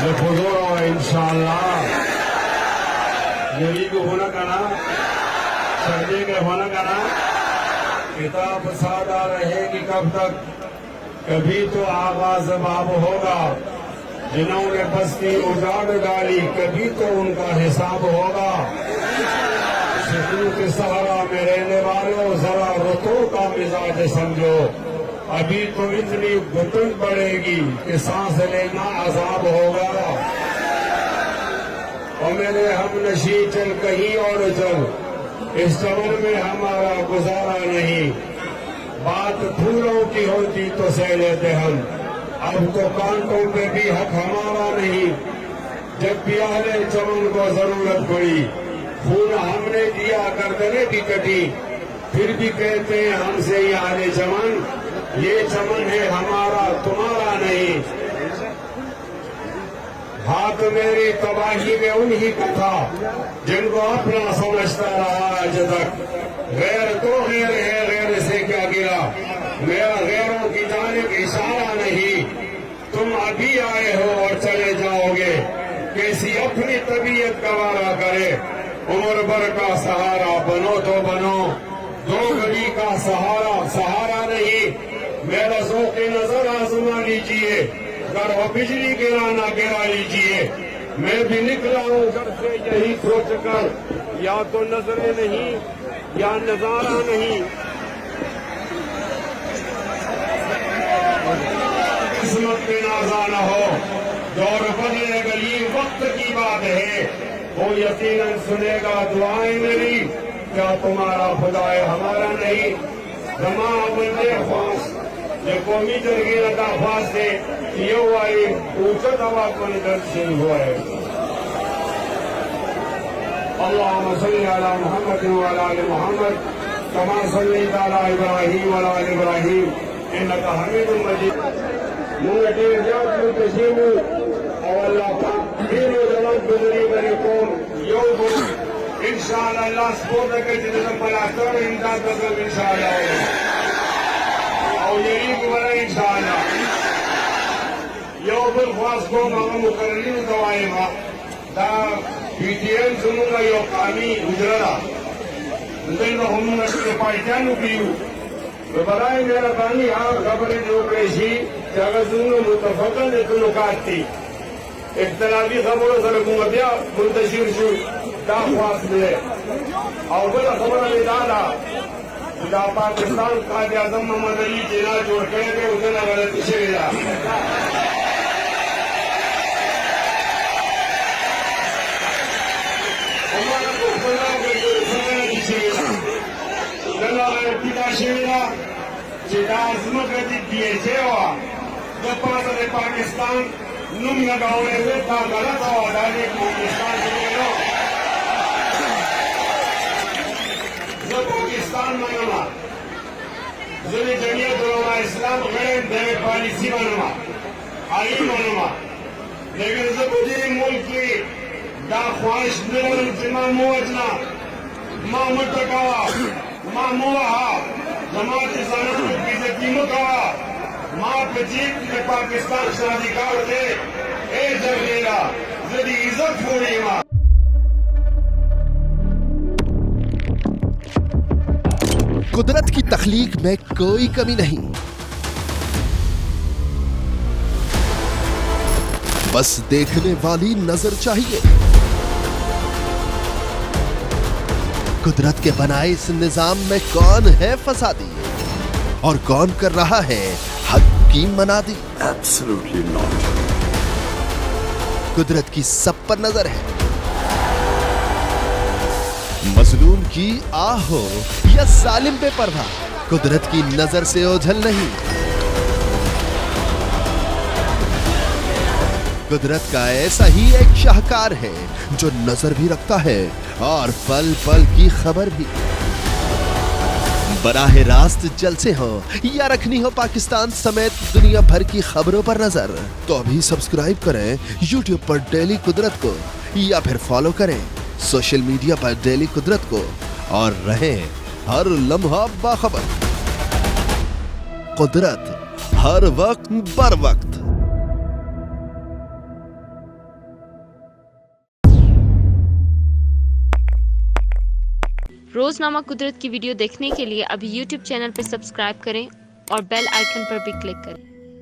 لخضوع انشاءاللہ یہی کو ہونا کنا سردی کے ہونا کنا کتاب سادہ رہے گی کب تک کبھی تو آغاز باب ہوگا جنہوں نے بستی اجاڑ ڈالی کبھی تو ان کا حساب ہوگا سکون کے سہارا میں رہنے والوں ذرا رتو کا مزاج سمجھو ابھی تو اتنی گھٹن پڑے گی کہ سانس لینا عذاب ہوگا اور میرے ہم نشیں چل کہیں اور چل اس چمن میں ہمارا گزارا نہیں بات پھولوں کی ہوتی تو سہ لیتے ہم اب تو کانٹوں پہ بھی حق ہمارا نہیں جب بھی اہل چمن کو ضرورت پڑی خون ہم نے دیا گردنیں بھی کٹی پھر بھی کہتے ہیں ہم سے یہ اہل چمن یہ چمن ہے ہمارا تمہارا نہیں ہاتھ میری تباہی میں انہی کا تھا جن کو اپنا سمجھتا رہا آج تک غیر تو غیر ہے غیر سے کیا گرا میرا غیروں کی جانب اشارہ نہیں تم ابھی آئے ہو اور چلے جاؤ گے کیسی اپنی طبیعت گوارا کرے عمر بھر کا سہارا بنو تو بنو دو گلی کا سہارا نہیں میرا ذوق نظر آزما لیجئے اگر وہ بجلی گرانا گرا لیجئے میں بھی نکلا ہوں گھر سے یہی سوچ کر یا تو نظریں نہیں یا نظارہ نہیں قسمت میں نازا نہ ہو دور بدلے گا یہ وقت کی بات ہے وہ یقیناً سنے گا دعائیں میری کیا تمہارا خدا ہے ہمارا نہیں زمان بندے خواص یہ قومی جرگی لگا خواص سے یہ ہوائی اوچت ہوا کن درشن ہوئے اللہم صلی علی محمد وعلی آل محمد کما صلیت علی ابراہیم وعلی آل ابراہیم انکا حمید مجید مونگٹی رجاعت منتشیمو اور اللہ پاک دین و جلال بزری بری قوم یوم انشاءاللہ اللہ سپورٹ کے جنہوں پلاستر امداد بزر انشاءاللہ اور یہی کبھرا انشاءاللہ یو بالخواست کو ماما مقررین دوائے ما دا پی ٹی ایم سنوں گا یو قامی اجرلا دن میں ہم نشکر پائیتیانو پیو برائے میرا بانی خبریں جو پیشی کہ اگر سنوں متفقہ نے تو نکات تھی اختلافی خبروں سر گمتیا منتشر شو دا خواست ملے اور بلا خبرہ میں دادا دا پاکستان قائد اعظم محمد علی جناح جوڑ کے اسے نہ غلطی شیرا ہمارا کو بنا کے جو سمجھنا شیرا لنا غلطی دا شیرا جدا عظمت رتی دیئے سے ہوا جب پاسد پاکستان نم لگاؤنے سے تا غلط ہوا ڈالے پاکستان سے لو پاکستان منما ذلی جمعیت علماء اسلام غیر دے پالیسی منما آئی منما لیکن زبودی ملک کی دا خواہش نرم جمع موجنا ما متقوا ما موہا جماعت سانت کی زکی مکوا ما پجیب کے پاکستان شادی کار دے اے جرگیرہ زدی عزت پوری ما قدرت کی تخلیق میں کوئی کمی نہیں بس دیکھنے والی نظر چاہیے قدرت کے بنائے اس نظام میں کون ہے فسادی اور کون کر رہا ہے حق کی منادی Absolutely not. قدرت کی سب پر نظر ہے مظلوم کی آہ ہو یا ظالم پہ پرواہ قدرت کی نظر سے اوجھل نہیں قدرت کا ایسا ہی ایک شاہکار ہے جو نظر بھی رکھتا ہے اور پل پل کی خبر بھی براہ راست جلسے ہوں یا رکھنی ہو پاکستان سمیت دنیا بھر کی خبروں پر نظر تو ابھی سبسکرائب کریں یوٹیوب پر ڈیلی قدرت کو یا پھر فالو کریں سوشل میڈیا پر ڈیلی قدرت کو اور رہیں ہر لمحہ باخبر قدرت ہر وقت بر وقت روزنامہ قدرت کی ویڈیو دیکھنے کے لیے ابھی یوٹیوب چینل پر سبسکرائب کریں اور بیل آئیکن پر بھی کلک کریں۔